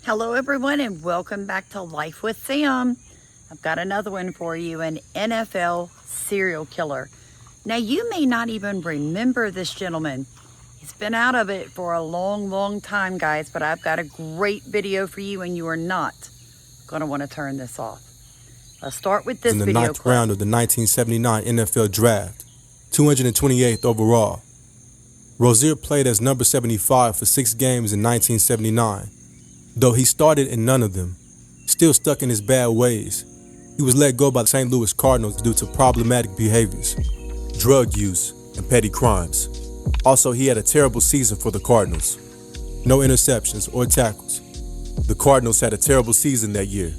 Hello everyone and welcome back to Life with Sam. I've got another one for you, an NFL serial killer. Now you may not even remember this gentleman. He's been out of it for a long time, guys, but I've got a great video for you and you are not going to want to turn this off. Let's start with this video in the ninth round of the 1979 NFL Draft, 228th overall. Rozier played as number 75 for 6 games in 1979. Though he started in none of them, still stuck in his bad ways, he was let go by the St. Louis Cardinals due to problematic behaviors, drug use, and petty crimes. Also, he had a terrible season for the Cardinals. No interceptions or tackles. The Cardinals had a terrible season that year.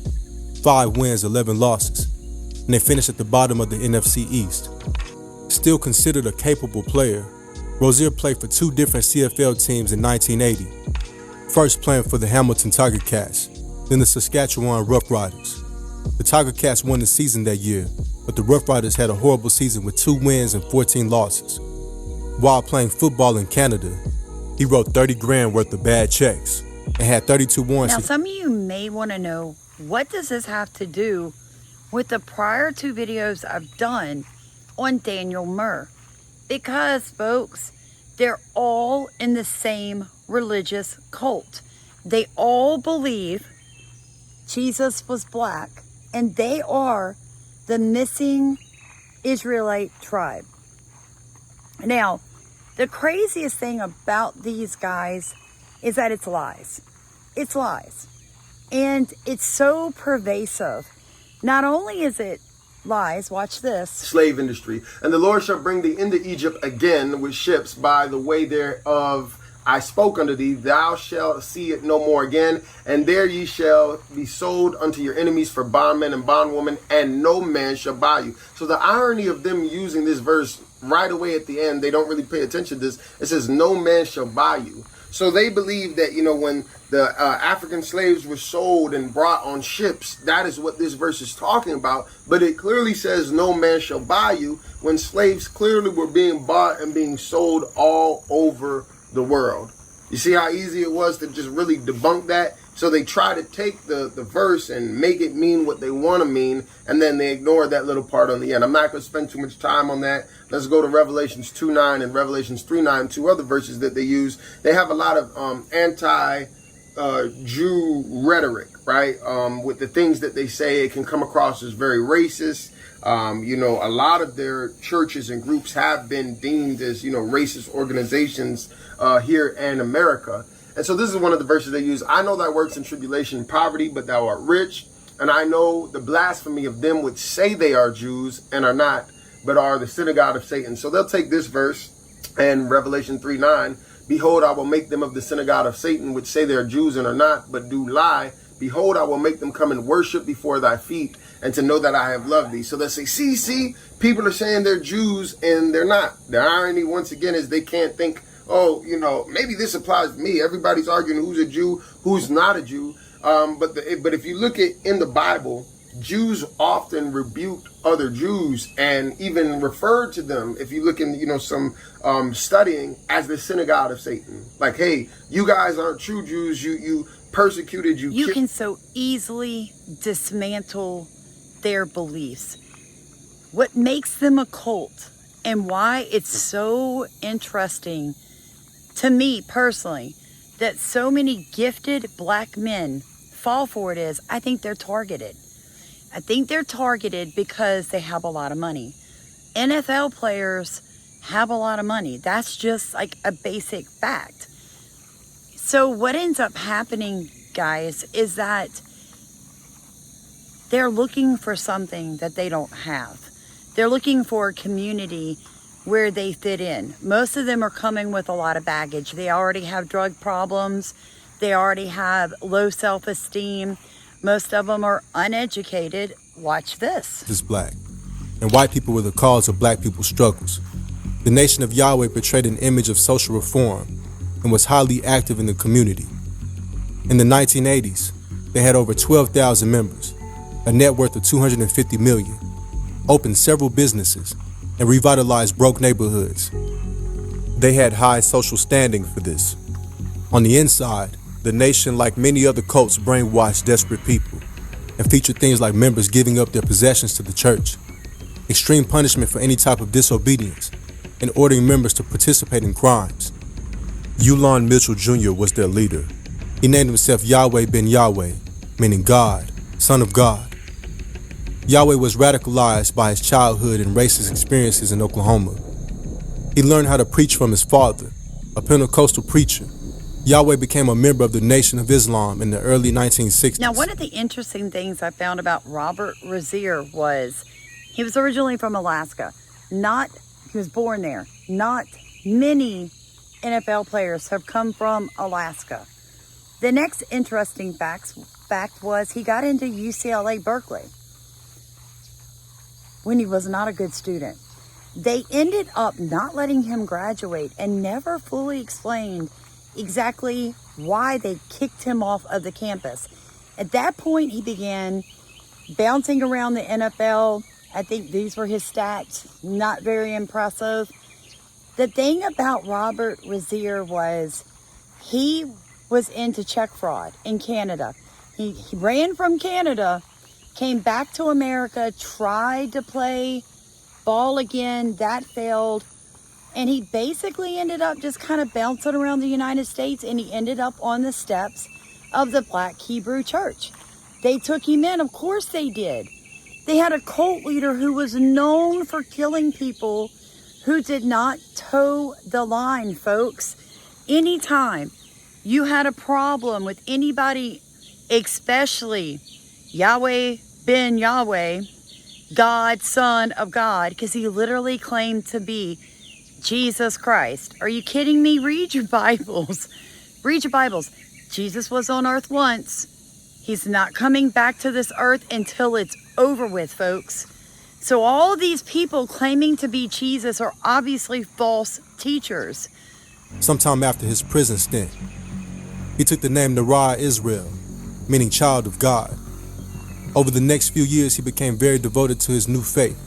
5 wins, 11 losses, and they finished at the bottom of the NFC East. Still considered a capable player, Rozier played for 2 different CFL teams in 1980. First playing for the Hamilton Tiger Cats, then the Saskatchewan Rough Riders. The Tiger Cats won the season that year, but the Rough Riders had a horrible season with 2 wins and 14 losses. While playing football in Canada, he wrote $30,000 worth of bad checks and had 32 warrants. Now some of you may want to know, what does this have to do with the prior 2 videos I've done on Daniel Murr? Because folks, they're all in the same religious cult. They all believe Jesus was black, and they are the missing Israelite tribe. Now, the craziest thing about these guys is that it's lies. It's lies. And it's so pervasive. Not only is it lies, watch this. Slave industry. And the Lord shall bring thee into Egypt again with ships by the way thereof I spoke unto thee, thou shalt see it no more again, and there ye shall be sold unto your enemies for bondmen and bondwomen, and no man shall buy you. So the irony of them using this verse right away at the end, they don't really pay attention to this. It says, no man shall buy you. So they believe that, when the African slaves were sold and brought on ships, that is what this verse is talking about. But it clearly says no man shall buy you, when slaves clearly were being bought and being sold all over the world. You see how easy it was to just really debunk that? So they try to take the verse and make it mean what they want to mean, and then they ignore that little part on the end. I'm not going to spend too much time on that. Let's go to Revelations 2:9 and Revelations 3:9, 2 other verses that they use. They have a lot of anti-Jew rhetoric, right? With the things that they say, it can come across as very racist. A lot of their churches and groups have been deemed as, racist organizations here in America. And so this is one of the verses they use. I know thy works in tribulation and poverty, but thou art rich. And I know the blasphemy of them which say they are Jews and are not, but are the synagogue of Satan. So they'll take this verse and Revelation 3:9. Behold, I will make them of the synagogue of Satan, which say they are Jews and are not, but do lie. Behold, I will make them come and worship before thy feet, and to know that I have loved thee. So they say, see, people are saying they're Jews and they're not. The irony, once again, is they can't think, maybe this applies to me. Everybody's arguing who's a Jew, who's not a Jew. But if you look at in the Bible, Jews often rebuked other Jews and even referred to them, if you look in, some studying, as the synagogue of Satan. Like, hey, you guys aren't true Jews. You persecuted you. You can so easily dismantle their beliefs. What makes them a cult and why it's so interesting to me personally that so many gifted black men fall for it is, I think they're targeted. I think they're targeted because they have a lot of money. NFL players have a lot of money. That's just like a basic fact. So what ends up happening, guys, is that they're looking for something that they don't have. They're looking for a community where they fit in. Most of them are coming with a lot of baggage. They already have drug problems. They already have low self-esteem. Most of them are uneducated. Watch this. Is black, and white people were the cause of black people's struggles. The Nation of Yahweh portrayed an image of social reform and was highly active in the community. In the 1980s, they had over 12,000 members, a net worth of $250 million, opened several businesses, and revitalized broke neighborhoods. They had high social standing for this. On the inside, The nation, like many other cults, brainwashed desperate people and featured things like members giving up their possessions to the church, extreme punishment for any type of disobedience, and ordering members to participate in crimes. Yulon Mitchell Jr. was their leader. He named himself Yahweh ben Yahweh, meaning God, Son of God. Yahweh was radicalized by his childhood and racist experiences in Oklahoma. He learned how to preach from his father, a Pentecostal preacher. Yahweh became a member of the Nation of Islam in the early 1960s. Now, one of the interesting things I found about Robert Rozier was he was originally from Alaska. He was born there. Not many NFL players have come from Alaska. The next interesting fact was he got into UCLA Berkeley when he was not a good student. They ended up not letting him graduate and never fully explained exactly why they kicked him off of the campus. At that point, he began bouncing around the NFL. I think these were his stats, not very impressive. The thing about Robert Rozier was he was into check fraud in Canada. He ran from Canada, came back to America, tried to play ball again. That failed. And he basically ended up just kind of bouncing around the United States, and he ended up on the steps of the Black Hebrew Church. They took him in. Of course they did. They had a cult leader who was known for killing people who did not toe the line, folks. Anytime you had a problem with anybody, especially Yahweh ben Yahweh, God, Son of God, because he literally claimed to be Jesus Christ. Are you kidding me? Read your Bibles. Read your Bibles. Jesus was on earth once. He's not coming back to this earth until it's over with, folks. So all these people claiming to be Jesus are obviously false teachers. Sometime after his prison stint, he took the name Nara Israel, meaning child of God. Over the next few years, he became very devoted to his new faith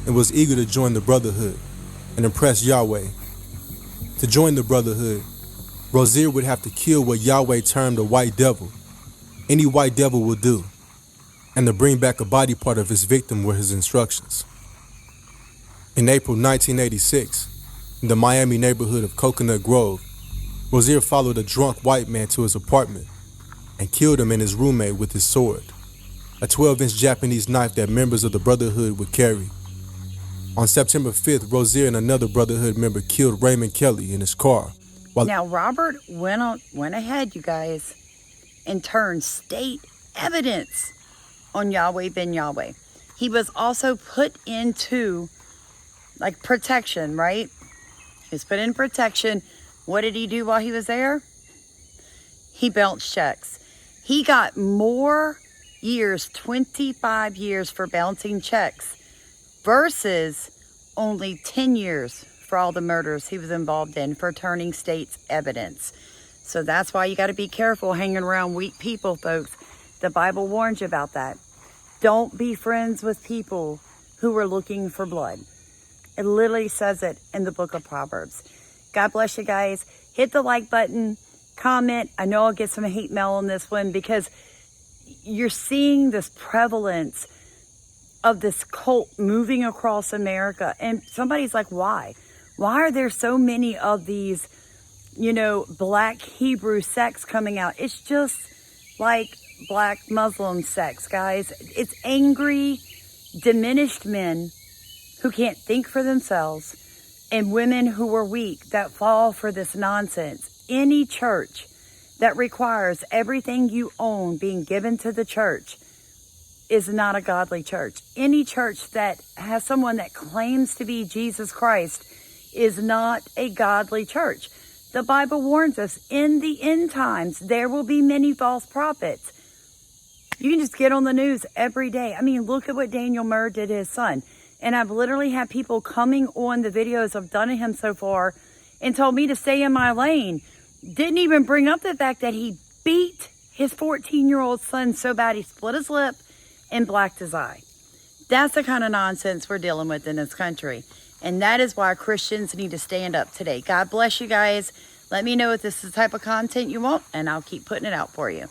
and was eager to join the brotherhood and impress Yahweh. To join the brotherhood, Rozier would have to kill what Yahweh termed a white devil. Any white devil will do. And to bring back a body part of his victim were his instructions. In April 1986, in the Miami neighborhood of Coconut Grove, Rozier followed a drunk white man to his apartment and killed him and his roommate with his sword, a 12-inch Japanese knife that members of the Brotherhood would carry. On September 5th, Rozier and another Brotherhood member killed Raymond Kelly in his car. Now, Robert went ahead, you guys, and turned state evidence on Yahweh ben Yahweh. He was also put into, protection, right? He was put in protection. What did he do while he was there? He bounced checks. He got more years, 25 years for bouncing checks versus only 10 years for all the murders he was involved in for turning state's evidence. So that's why you got to be careful hanging around weak people, folks. The Bible warns you about that. Don't be friends with people who are looking for blood. It literally says it in the book of Proverbs. God bless you guys. Hit the like button, comment. I know I'll get some hate mail on this one because you're seeing this prevalence of this cult moving across America. And somebody's like, why? Why are there so many of these, Black Hebrew sects coming out? It's just like Black Muslim sects, guys. It's angry, diminished men who can't think for themselves and women who are weak that fall for this nonsense. Any church that requires everything you own being given to the church is not a godly church. Any church that has someone that claims to be Jesus Christ is not a godly church. The Bible warns us in the end times, there will be many false prophets. You can just get on the news every day. I mean, look at what Daniel Murr did to his son. And I've literally had people coming on the videos I've done of him so far and told me to stay in my lane. Didn't even bring up the fact that he beat his 14-year-old son so bad he split his lip and blacked his eye. That's the kind of nonsense we're dealing with in this country. And that is why Christians need to stand up today. God bless you guys. Let me know if this is the type of content you want, and I'll keep putting it out for you.